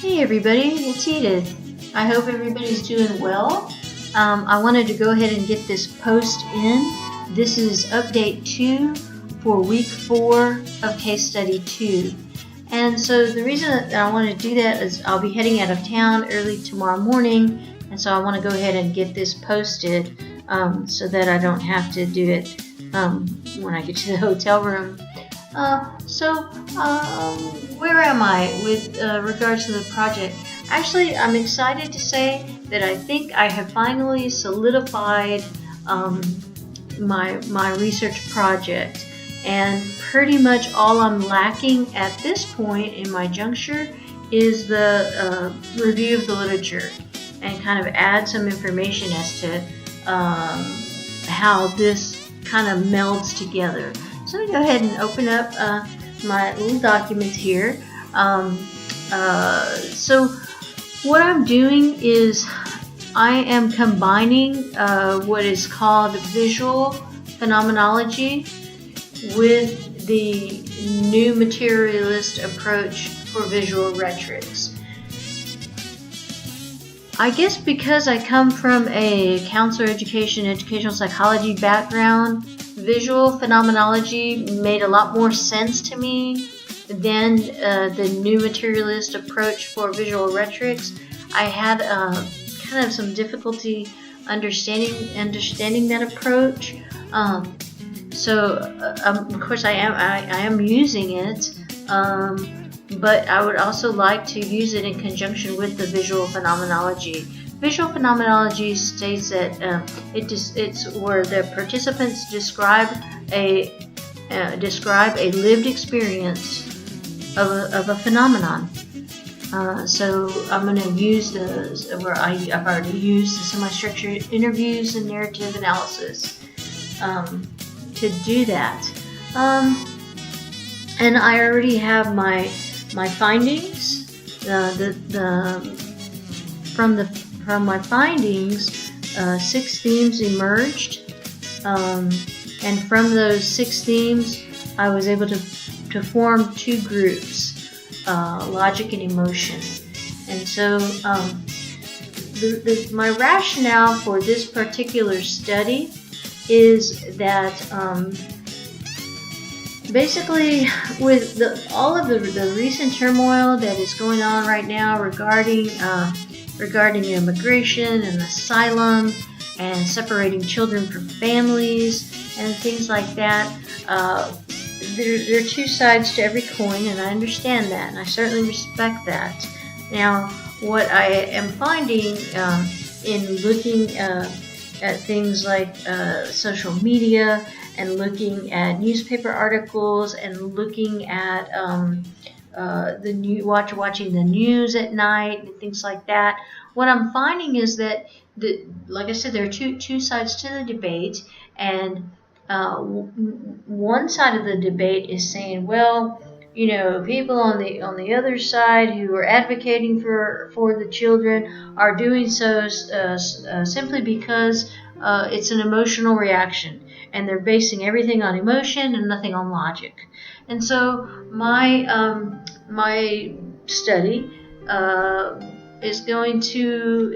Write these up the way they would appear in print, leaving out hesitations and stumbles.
Hey everybody, it's Edith. I hope everybody's doing well. I wanted to go ahead and get this post in. This is update 2 for week 4 of case study 2. And so the reason that I want to do that is I'll be heading out of town early tomorrow morning, and so I want to go ahead and get this posted so that I don't have to do it when I get to the hotel room. Where am I with regards to the project? Actually, I'm excited to say that I think I have finally solidified my research project, and pretty much all I'm lacking at this point in my juncture is the review of the literature and kind of add some information as to how this kind of melds together. So I'm going to go ahead and open up my little document here. So what I'm doing is I am combining what is called visual phenomenology with the new materialist approach for visual rhetorics. I guess because I come from a counselor educational psychology background, visual phenomenology made a lot more sense to me than the new materialist approach for visual rhetorics. I had kind of some difficulty understanding that approach. Of course, I am using it, but I would also like to use it in conjunction with the visual phenomenology. Visual phenomenology states that it's where the participants describe a lived experience of a phenomenon. So I'm going to use I've already used the semi-structured interviews and narrative analysis to do that. And I already have my findings. From my findings, 6 themes emerged, and from those 6 themes, I was able to form 2 groups, logic and emotion. And so my rationale for this particular study is that basically with all of the recent turmoil that is going on right now regarding immigration and asylum and separating children from families and things like that, there are 2 sides to every coin, and I understand that, and I certainly respect that. Now, what I am finding in looking at things like social media and looking at newspaper articles and looking at watching the news at night and things like that, what I'm finding is that, like I said, there are two sides to the debate, and one side of the debate is saying, well, people on the other side who are advocating for the children are doing so simply because it's an emotional reaction, and they're basing everything on emotion and nothing on logic. And so my study is going to,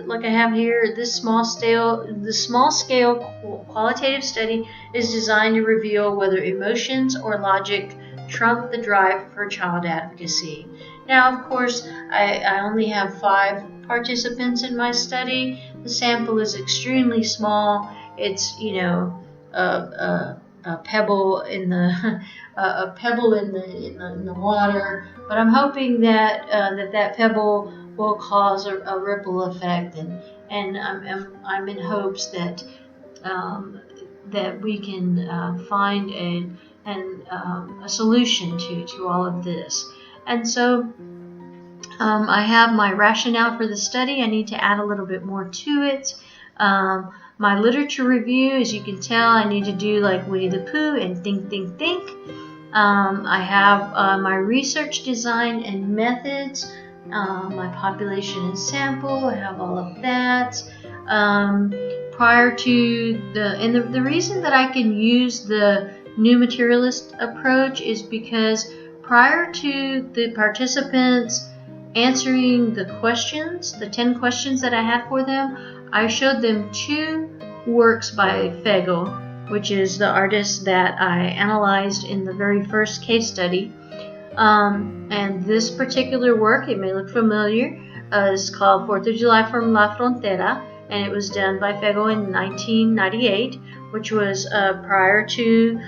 like I have here, the small scale qualitative study is designed to reveal whether emotions or logic trump the drive for child advocacy. Now, of course, I only have 5 participants in my study. The sample is extremely small. It's a pebble in the in the water, but I'm hoping that that pebble will cause a ripple effect, and I'm in hopes that that we can find a solution to all of this. And so I have my rationale for the study. I need to add a little bit more to it. My literature review, as you can tell, I need to do like Winnie the Pooh and think. I have my research design and methods, my population and sample. I have all of that. Prior to the reason that I can use the new materialist approach is because prior to the participants answering the questions, the 10 questions that I had for them, I showed them 2 works by Fagel, which is the artist that I analyzed in the very first case study. And this particular work, it may look familiar, is called 4th of July from La Frontera, and it was done by Fagel in 1998, which was prior to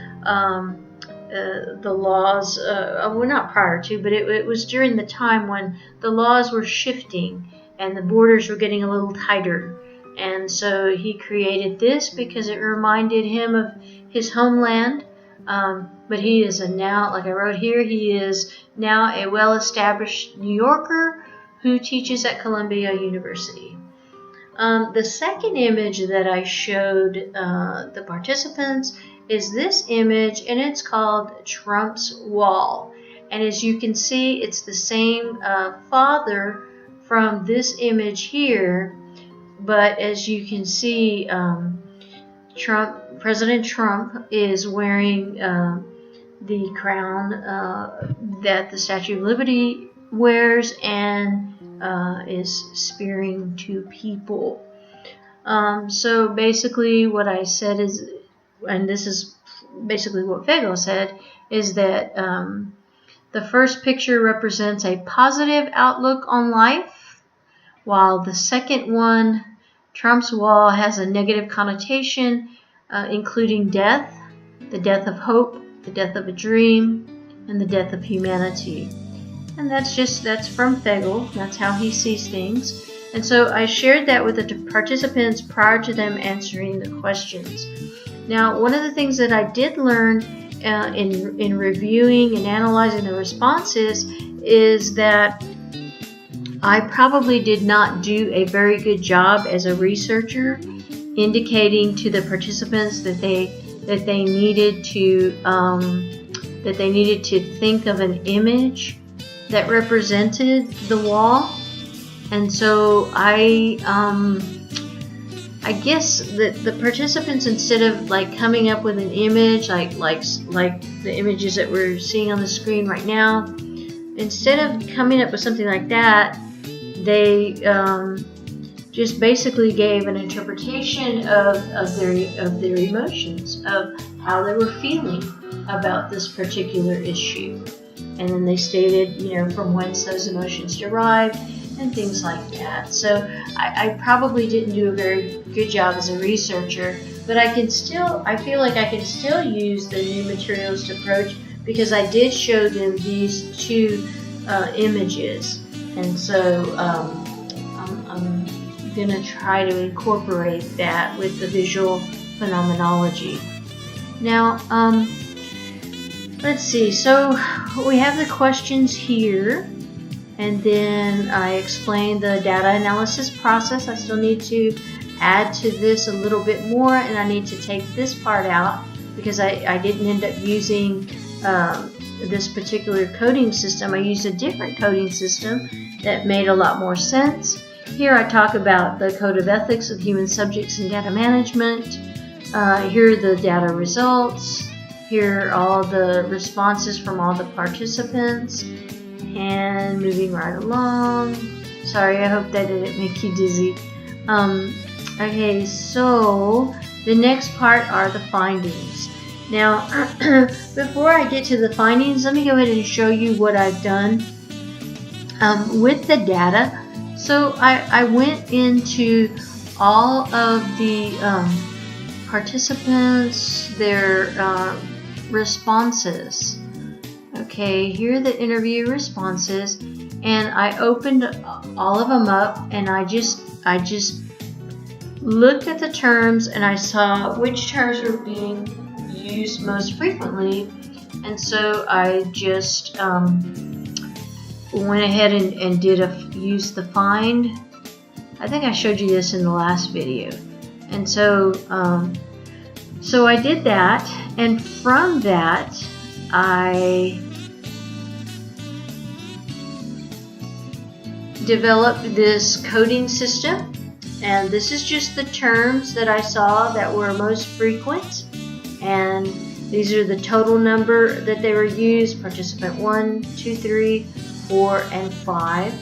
the laws, well, not prior to, but it was during the time when the laws were shifting and the borders were getting a little tighter. And so he created this because it reminded him of his homeland. But he is now, like I wrote here, he is now a well-established New Yorker who teaches at Columbia University. The second image that I showed the participants is this image, and it's called Trump's Wall. And as you can see, it's the same father from this image here, but as you can see, President Trump is wearing the crown that the Statue of Liberty wears and is spearing 2 people. So basically what I said is, and this is basically what Fagel said, is that the first picture represents a positive outlook on life, while the second one, Trump's Wall, has a negative connotation, including death, the death of hope, the death of a dream, and the death of humanity. And that's from Fagel. That's how he sees things. And so I shared that with the participants prior to them answering the questions. Now, one of the things that I did learn in reviewing and analyzing the responses is that I probably did not do a very good job as a researcher indicating to the participants that they needed to think of an image that represented the wall. And so I guess that the participants, instead of like coming up with an image like the images that we're seeing on the screen right now, instead of coming up with something like that, they just basically gave an interpretation of their emotions, of how they were feeling about this particular issue. And then they stated, from whence those emotions derived and things like that. So I probably didn't do a very good job as a researcher, but I feel like I can still use the new materials approach because I did show them these 2 images. And so I'm going to try to incorporate that with the visual phenomenology. Now, let's see. So we have the questions here, and then I explained the data analysis process. I still need to add to this a little bit more, and I need to take this part out because I didn't end up using this particular coding system. I used a different coding system that made a lot more sense. Here I talk about the Code of Ethics of Human Subjects in Data Management. Here are the data results. Here are all the responses from all the participants. And moving right along. Sorry, I hope that didn't make you dizzy. Okay, so the next part are the findings. Now, before I get to the findings, let me go ahead and show you what I've done with the data. So I went into all of the participants, their responses. Okay, here are the interview responses, and I opened all of them up, and I just looked at the terms, and I saw which terms were being used most frequently, and so I just went ahead and used the find. I think I showed you this in the last video, and so I did that, and from that I developed this coding system, and this is just the terms that I saw that were most frequent, and these are the total number that they were used: participant 1, 2, 3, 4, and 5.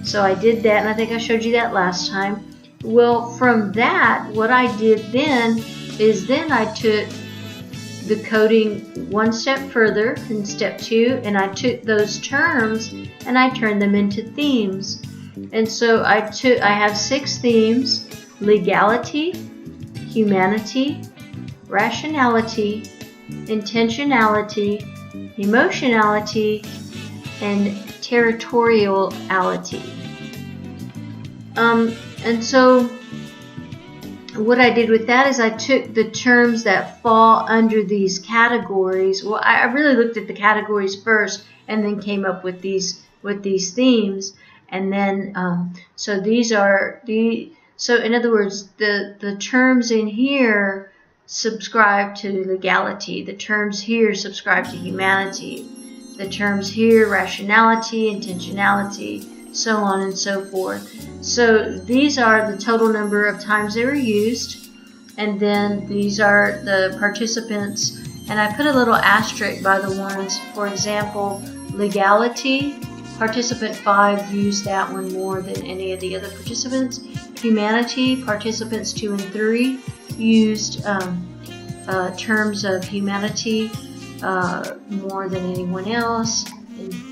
So I did that, and I think I showed you that last time. Well, from that, what I did then is I took the coding one step further in step 2, and I took those terms and I turned them into themes. And so I have 6 themes: legality, humanity, rationality, intentionality, emotionality, and territoriality. And so what I did with that is I took the terms that fall under these categories. Well, I really looked at the categories first and then came up with these themes. And then so these are so in other words, the terms in here subscribe to legality, the terms here subscribe to humanity, the terms here rationality, intentionality, so on and so forth. So these are the total number of times they were used, and then these are the participants, and I put a little asterisk by the ones. For example, legality, participant 5 used that one more than any of the other participants. Humanity, participants 2 and 3 used terms of humanity more than anyone else.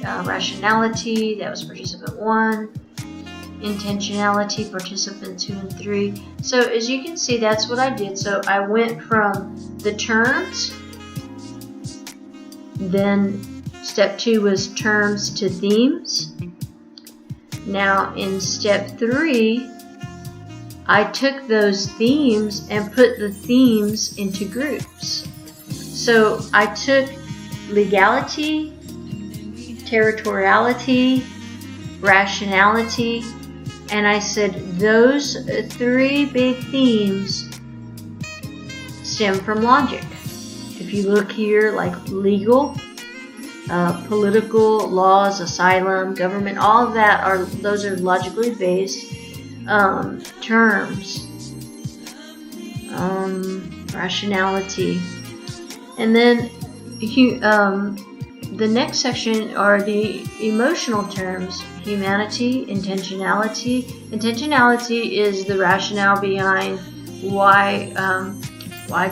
Rationality, that was participant 1. Intentionality, participant 2 and 3. So as you can see, that's what I did. So I went from the terms, then step 2 was terms to themes. Now in step 3, I took those themes and put the themes into groups. So I took legality, territoriality, rationality, and I said those 3 big themes stem from logic. If you look here, like legal, political, laws, asylum, government, all of that those are logically based terms. Rationality, and then the next section are the emotional terms: humanity, intentionality. Intentionality is the rationale behind why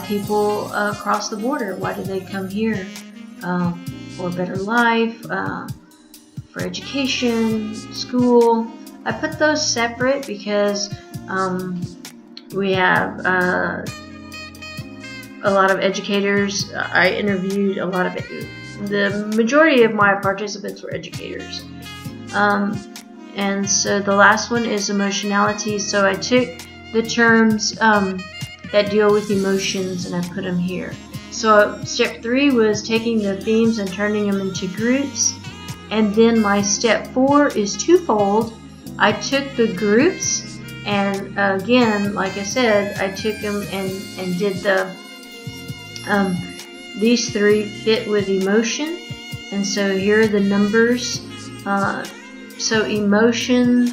people cross the border. Why do they come here? For a better life, for education, school. I put those separate because we have a lot of educators. I interviewed a lot of the majority of my participants were educators. And so the last one is emotionality. So I took the terms that deal with emotions and I put them here. So step 3 was taking the themes and turning them into groups. And then my step 4 is twofold. I took the groups, and again, like I said, I took them and did the these 3 fit with emotion, and so here are the numbers. So emotional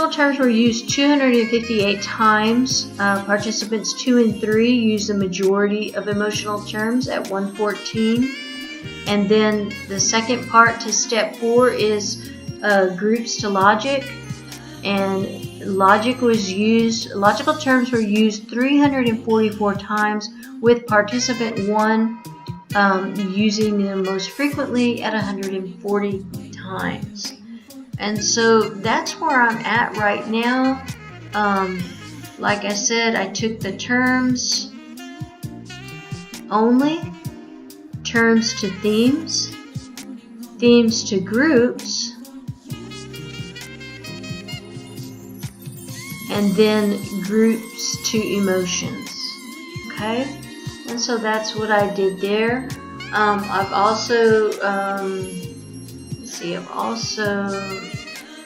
terms were used 258 times. Participants 2 and 3 used the majority of emotional terms at 114. And then the second part to step 4 is groups to logic, and logical terms were used 344 times, with participant 1 using them most frequently at 140 times. And so that's where I'm at right now. Like I said, I took the terms only, terms to themes, themes to groups, and then groups to emotions. Okay, and so that's what I did there. I've also I've also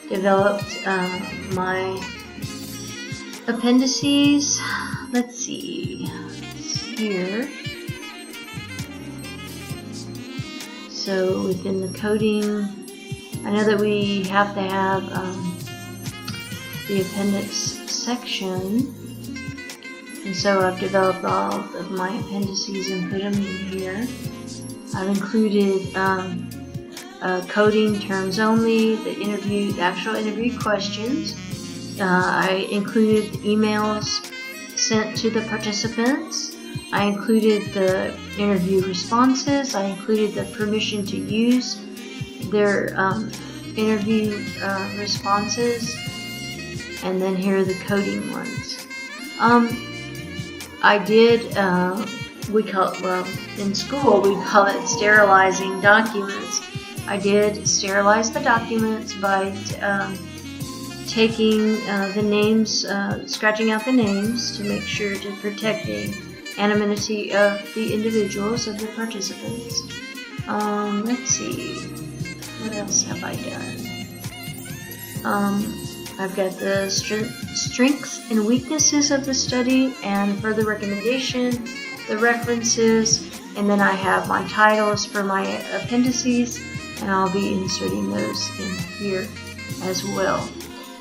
developed my appendices. Let's see here. So within the coding, I know that we have to have the appendix section, and so I've developed all of my appendices and put them in here. I've included coding terms only, the actual interview questions. I included emails sent to the participants. I included the interview responses. I included the permission to use their interview responses. And then here are the coding ones. I did, in school we call it sterilizing documents. I did sterilize the documents by taking the names, scratching out the names to make sure to protect the anonymity of the individuals, of the participants. Let's see, what else have I done? I've got the strengths and weaknesses of the study and further recommendation, the references, and then I have my titles for my appendices, and I'll be inserting those in here as well.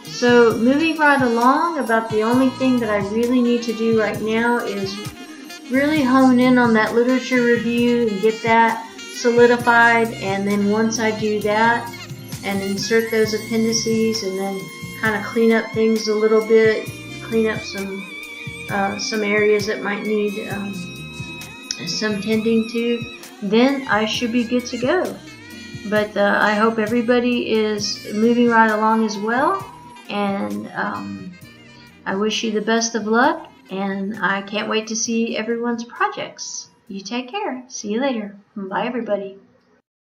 So moving right along, about the only thing that I really need to do right now is really hone in on that literature review and get that solidified, and then once I do that and insert those appendices and then kind of clean up things a little bit, clean up some areas that might need some tending to, then I should be good to go. But I hope everybody is moving right along as well, and I wish you the best of luck, and I can't wait to see everyone's projects. You take care. See you later. Bye, everybody.